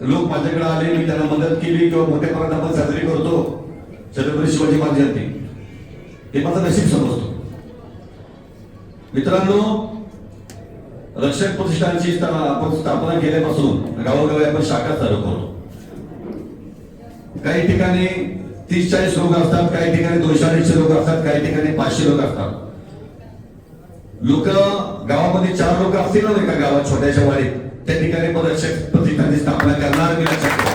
लोक माझ्याकडे आले, मी त्यांना मदत केली किंवा मोठ्या प्रमाणात आपण साजरी करतो छत्रपती शिवाजी महाराज जयंती, हे माझं नशीब समजतो. मित्रांनो, रक्षक प्रतिष्ठानची आपण स्थापना केल्यापासून गावोगावी आपण शाखा चालू करतो. काही ठिकाणी 30-40 लोक असतात, काही ठिकाणी 200-250 लोक असतात, काही ठिकाणी 500 लोक असतात. लोक गावामध्ये 4 लोक असतील ना एका गावात छोट्याशा वाडीत, त्या ठिकाणी पण रक्षक प्रतिष्ठानची स्थापना करणार मी लक्षात ठेवा.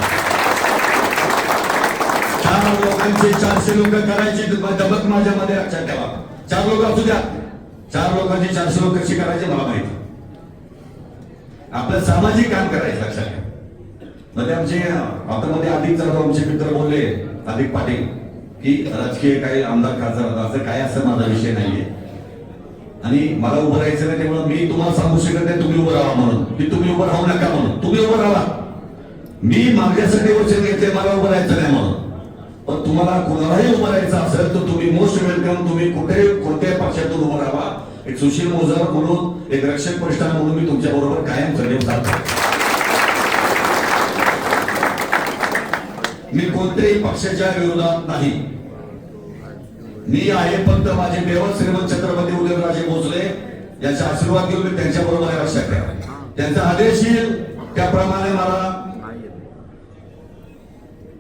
4 लोकांचे 400 लोक करायची दबक माझ्यामध्ये लक्षात ठेवा. 4 लोक असू द्या, 4 लोकांची 400 लोक कशी करायचे मला माहिती. आपलं सामाजिक काम करायचं लक्षात घ्या. म्हणजे आमचे आतामध्ये अधिक जाधव आमचे मित्र बोलले, अधिक पाटील, की राजकीय काही आमदार खासदार असं काय, असं माझा विषय नाहीये आणि मला उभं राहायचं नाही. त्यामुळे मी तुम्हाला सांगू शकत नाही तुम्ही उभं राहा म्हणून, की तुम्ही उभं राहू नका म्हणून. तुम्ही उभं राहा. मी माझ्यासाठी वचन घेतले मला उभं राहायचं नाही म्हणून. पण तुम्हाला कोणालाही उभं राहायचं असेल तर तुम्ही मोस्ट वेलकम. तुम्ही कोणत्याही पक्षातून उभं राहा. एक सुशील मोजर म्हणून, एक रक्षक प्रतिष्ठान म्हणून मी तुमच्या बरोबर कायम सदैव जातो. मी कोणत्याही पक्षाच्या विरोधात नाही. मी आहे फक्त माझे देवत श्रीमंत छत्रपती उदयनराजे भोसले यांचा आशीर्वाद घेऊन मी त्यांच्या बरोबर आहे. लक्षात ठेवा. त्यांचा आदेश येईल त्याप्रमाणे मला